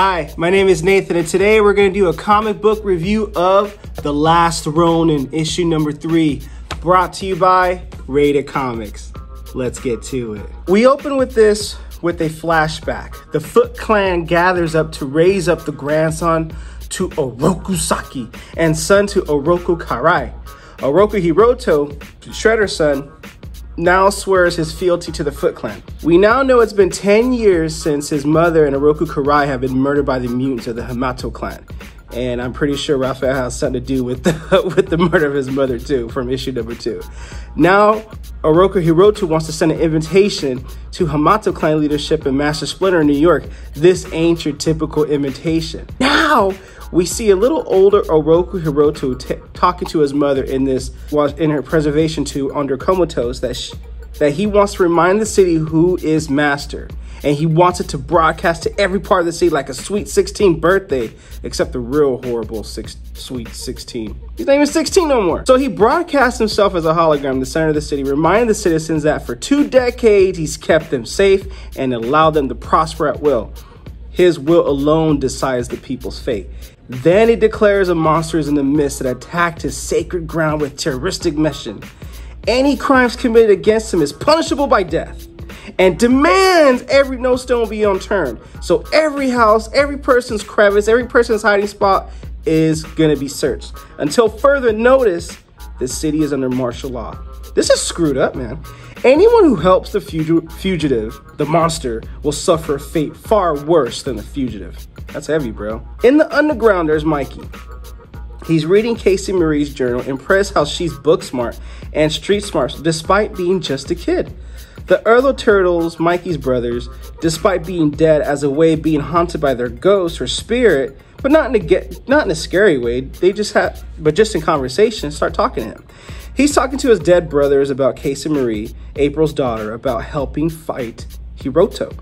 Hi, my name is Nathan, and today we're going to do a comic book review of The Last Ronin, issue number 3, brought to you by RatedComics. Let's get to it. We open with this with a flashback. The Foot Clan gathers up to raise up the grandson to Oroku Saki and son to Oroku Karai. Oroku Hiroto, Shredder's son, now swears his fealty to the Foot Clan. We now know it's been 10 years since his mother and Oroku Karai have been murdered by the mutants of the Hamato clan. And I'm pretty sure Raphael has something to do with the murder of his mother too, from issue number 2. Now, Oroku Hiroto wants to send an invitation to Hamato clan leadership in Master Splinter in New York. This ain't your typical invitation. Now, we see a little older Oroku Hiroto talking to his mother in her preservation to under comatose that he wants to remind the city who is master. And he wants it to broadcast to every part of the city like a sweet 16 birthday, except the real horrible sweet 16. He's not even 16 no more. So he broadcasts himself as a hologram in the center of the city, reminding the citizens that for 2 decades, he's kept them safe and allowed them to prosper at will. His will alone decides the people's fate. Then he declares a monster is in the mist that attacked his sacred ground with terroristic mission. Any crimes committed against him is punishable by death, and demands every no stone be unturned. So every house, every person's crevice, every person's hiding spot is gonna be searched. Until further notice, the city is under martial law. This is screwed up, man. Anyone who helps the fugitive, the monster, will suffer a fate far worse than the fugitive. That's heavy, bro. In the underground, there's Mikey. He's reading Casey Marie's journal, impressed how she's book smart and street smart despite being just a kid. The Earl Turtles, Mikey's brothers, despite being dead as a way of being haunted by their ghost or spirit, but not in a scary way, but just in conversation, start talking to him. He's talking to his dead brothers about Casey Marie, April's daughter, about helping fight Hiroto.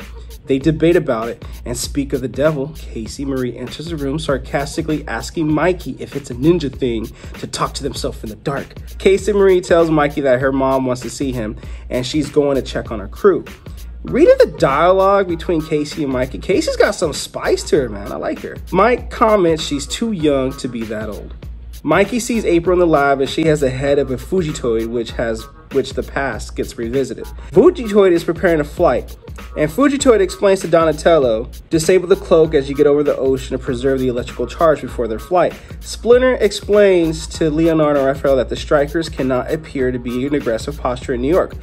They debate about it and speak of the devil. Casey Marie enters the room, sarcastically asking Mikey if it's a ninja thing to talk to themselves in the dark. Casey Marie tells Mikey that her mom wants to see him and she's going to check on her crew. Reading the dialogue between Casey and Mikey, Casey's got some spice to her, man. I like her. Mike comments she's too young to be that old. Mikey sees April in the lab and she has the head of a Fugitoid which the past gets revisited. Fugitoid is preparing a flight, and Fugitoid explains to Donatello, disable the cloak as you get over the ocean to preserve the electrical charge before their flight. Splinter explains to Leonardo and Raphael that the strikers cannot appear to be in aggressive posture in New York,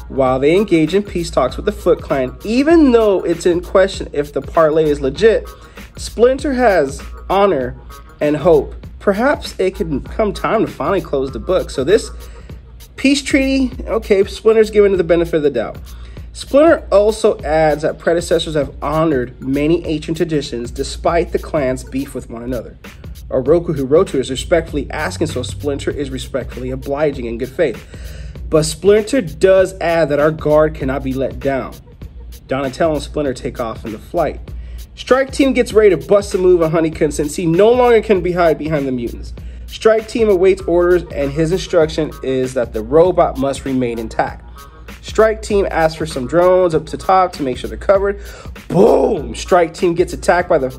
while they engage in peace talks with the Foot Clan. Even though it's in question if the parlay is legit, Splinter has honor and hope. Perhaps it could come time to finally close the book. So this peace treaty, okay, Splinter's given the benefit of the doubt. Splinter also adds that predecessors have honored many ancient traditions despite the clan's beef with one another. Oroku Hiroto is respectfully asking, so Splinter is respectfully obliging in good faith. But Splinter does add that our guard cannot be let down. Donatello and Splinter take off in the flight. Strike Team gets ready to bust a move on Honeycomb since he no longer can hide behind the mutants. Strike Team awaits orders, and his instruction is that the robot must remain intact. Strike Team asks for some drones up to top to make sure they're covered. Boom! Strike Team gets attacked by the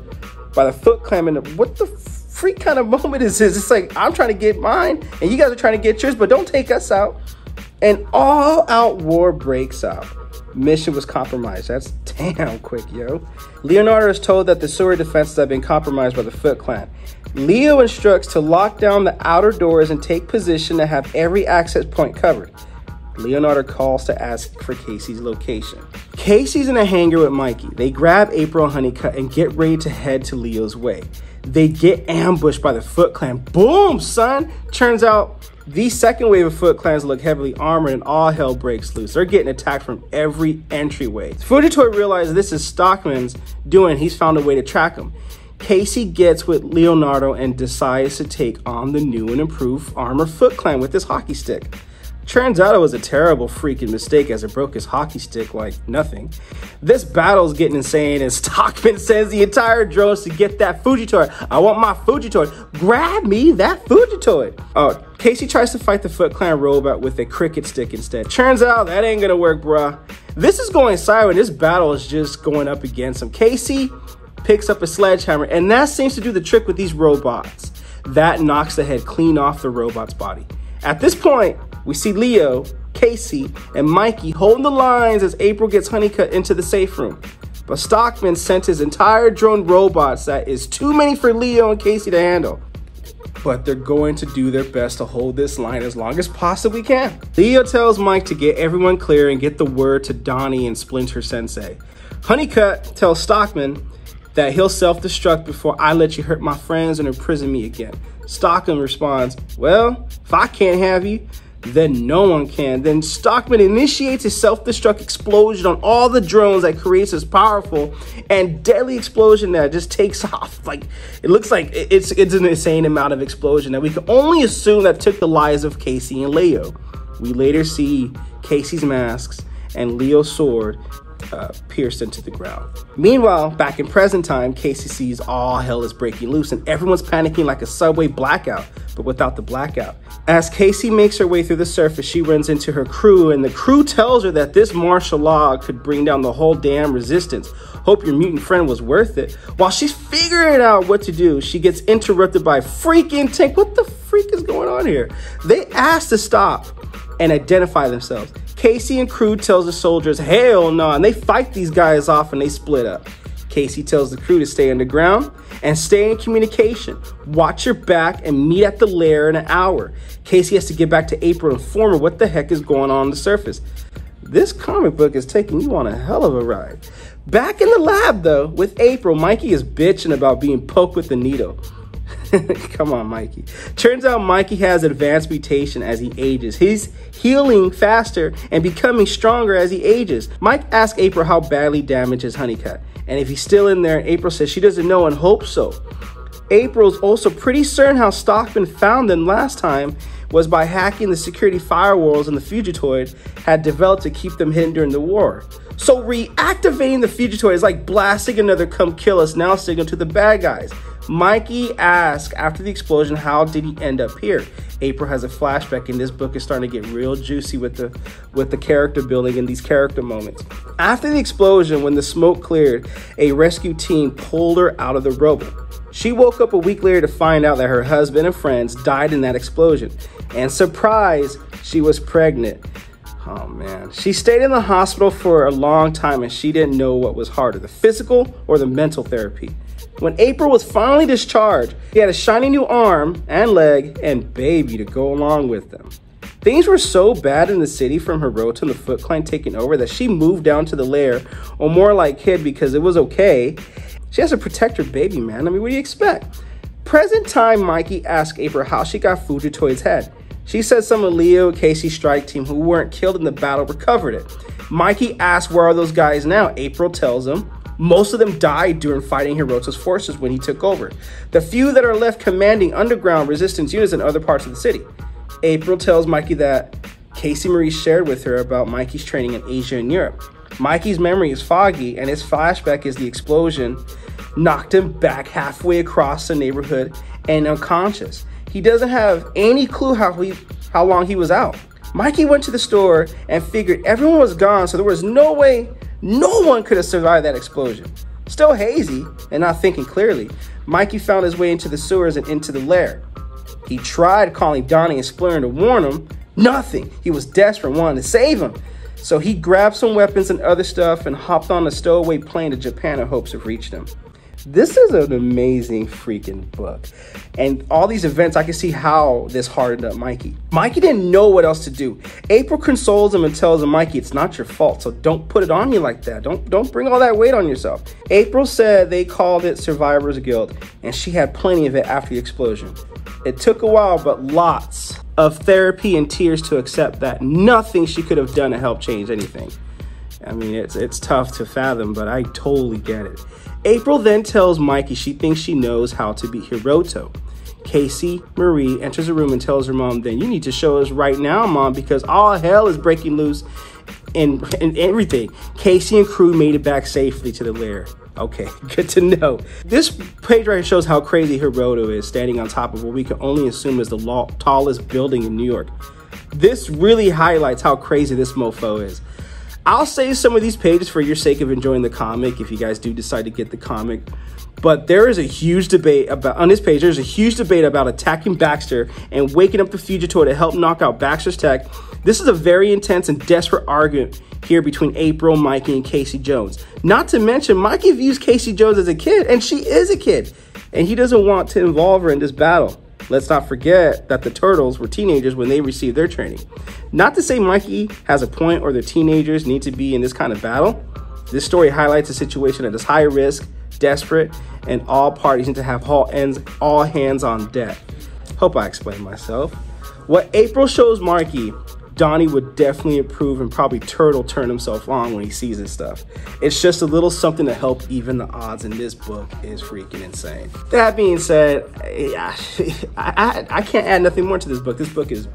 Foot Clan. And what the freak kind of moment is this? It's like, I'm trying to get mine, and you guys are trying to get yours, but don't take us out. An all-out war breaks out. Mission was compromised. That's damn quick, yo. Leonardo is told that the sewer defenses have been compromised by the Foot Clan. Leo instructs to lock down the outer doors and take position to have every access point covered. Leonardo calls to ask for Casey's location. Casey's in a hangar with Mikey. They grab April and Honeycutt and get ready to head to Leo's way. They get ambushed by the Foot Clan. Boom, son! Turns out the second wave of Foot Clans look heavily armored and all hell breaks loose. They're getting attacked from every entryway. Fugitoid realizes this is Stockman's doing. He's found a way to track him. Casey gets with Leonardo and decides to take on the new and improved armored Foot Clan with his hockey stick. Turns out it was a terrible freaking mistake as it broke his hockey stick like nothing. This battle's getting insane and Stockman sends the entire drones to get that Fugitoid. I want my Fugitoid. Grab me that Fugitoid. Oh, Casey tries to fight the Foot Clan robot with a cricket stick instead. Turns out that ain't gonna work, bruh. This is going sideways. This battle is just going up against him. Casey picks up a sledgehammer, and that seems to do the trick with these robots. That knocks the head clean off the robot's body. At this point, we see Leo, Casey, and Mikey holding the lines as April gets Honeycutt into the safe room. But Stockman sent his entire drone robots that is too many for Leo and Casey to handle. But they're going to do their best to hold this line as long as possibly can. Leo tells Mike to get everyone clear and get the word to Donnie and Splinter Sensei. Honeycutt tells Stockman that he'll self-destruct before I let you hurt my friends and imprison me again. Stockman responds, well, if I can't have you, then no one can. Then Stockman initiates a self-destruct explosion on all the drones that creates this powerful and deadly explosion that just takes off. Like, it looks like it's an insane amount of explosion that we can only assume that took the lives of Casey and Leo. We later see Casey's masks and Leo's sword pierced into the ground. Meanwhile, back in present time, Casey sees all hell is breaking loose and everyone's panicking like a subway blackout, but without the blackout. As Casey makes her way through the surface, she runs into her crew, and the crew tells her that this martial law could bring down the whole damn resistance. Hope your mutant friend was worth it. While she's figuring out what to do, she gets interrupted by a freaking tank. What the freak is going on here? They ask to stop and identify themselves. Casey and crew tells the soldiers, hell no, and they fight these guys off and they split up. Casey tells the crew to stay underground and stay in communication. Watch your back and meet at the lair in an hour. Casey has to get back to April and inform her what the heck is going on the surface. This comic book is taking you on a hell of a ride. Back in the lab though, with April, Mikey is bitching about being poked with a needle. Come on, Mikey. Turns out Mikey has advanced mutation as he ages. He's healing faster and becoming stronger as he ages. Mike asks April how badly damaged his Honeycutt, and if he's still in there, and April says she doesn't know and hopes so. April's also pretty certain how Stockman found them last time was by hacking the security firewalls and the Fugitoid had developed to keep them hidden during the war. So reactivating the Fugitoid is like blasting another come kill us now signal to the bad guys. Mikey asks after the explosion, how did he end up here? April has a flashback, and this book is starting to get real juicy with the character building and these character moments. After the explosion, when the smoke cleared, a rescue team pulled her out of the rubble. She woke up a week later to find out that her husband and friends died in that explosion. And surprise, she was pregnant. Oh man. She stayed in the hospital for a long time and she didn't know what was harder, the physical or the mental therapy. When April was finally discharged, she had a shiny new arm and leg and baby to go along with them. Things were so bad in the city from Hiroto and the Foot Clan taking over that she moved down to the lair, or more like hid because it was okay. She has to protect her baby, man. I mean, what do you expect? Present time, Mikey asked April how she got Fugitoid's head. She said some of Leo and Casey's strike team who weren't killed in the battle recovered it. Mikey asked where are those guys now? April tells him most of them died during fighting Hiroto's forces when he took over. The few that are left commanding underground resistance units in other parts of the city. April tells Mikey that Casey Marie shared with her about Mikey's training in Asia and Europe. Mikey's memory is foggy, and his flashback is the explosion knocked him back halfway across the neighborhood and unconscious. He doesn't have any clue how long he was out. Mikey went to the store and figured everyone was gone, so there was no way no one could have survived that explosion. Still hazy and not thinking clearly, Mikey found his way into the sewers and into the lair. He tried calling Donnie and Splinter to warn him. Nothing. He was desperate, wanting to save him. So he grabbed some weapons and other stuff and hopped on a stowaway plane to Japan in hopes of reaching them. This is an amazing freaking book. And all these events, I can see how this hardened up Mikey. Mikey didn't know what else to do. April consoles him and tells him, Mikey, it's not your fault, so don't put it on you like that. Don't bring all that weight on yourself. April said they called it Survivor's Guilt, and she had plenty of it after the explosion. It took a while, but lots of therapy and tears to accept that nothing she could have done to help change anything. I mean, it's tough to fathom, but I totally get it. April then tells Mikey she thinks she knows how to beat Hiroto. Casey Marie enters the room and tells her mom, then you need to show us right now, Mom, because all hell is breaking loose and everything. Casey and crew made it back safely to the lair. Okay, good to know. This page right here shows how crazy Hiroto is, standing on top of what we can only assume is the tallest building in New York. This really highlights how crazy this mofo is. I'll save some of these pages for your sake of enjoying the comic if you guys do decide to get the comic. But there is a huge debate about, on this page, there's a huge debate about attacking Baxter and waking up the Fugitor to help knock out Baxter's tech. This is a very intense and desperate argument here between April, Mikey, and Casey Jones. Not to mention, Mikey views Casey Jones as a kid, and she is a kid, and he doesn't want to involve her in this battle. Let's not forget that the Turtles were teenagers when they received their training. Not to say Mikey has a point or the teenagers need to be in this kind of battle. This story highlights a situation that is high risk, desperate, and all parties need to have all hands on deck. Hope I explained myself. What April shows Mikey, Donnie would definitely approve and probably turn himself on when he sees this stuff. It's just a little something to help even the odds, and this book is freaking insane. That being said, I can't add nothing more to this book. This book is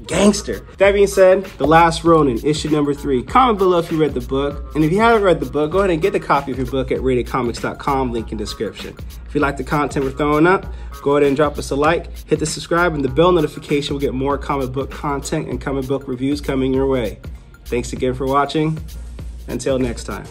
gangster. That being said, The Last Ronin, issue number 3. Comment below if you read the book. And if you haven't read the book, go ahead and get a copy of your book at RatedComics.com, link in description. If you like the content we're throwing up, go ahead and drop us a like, hit the subscribe and the bell notification. We'll get more comic book content and comic book reviews coming your way. Thanks again for watching. Until next time.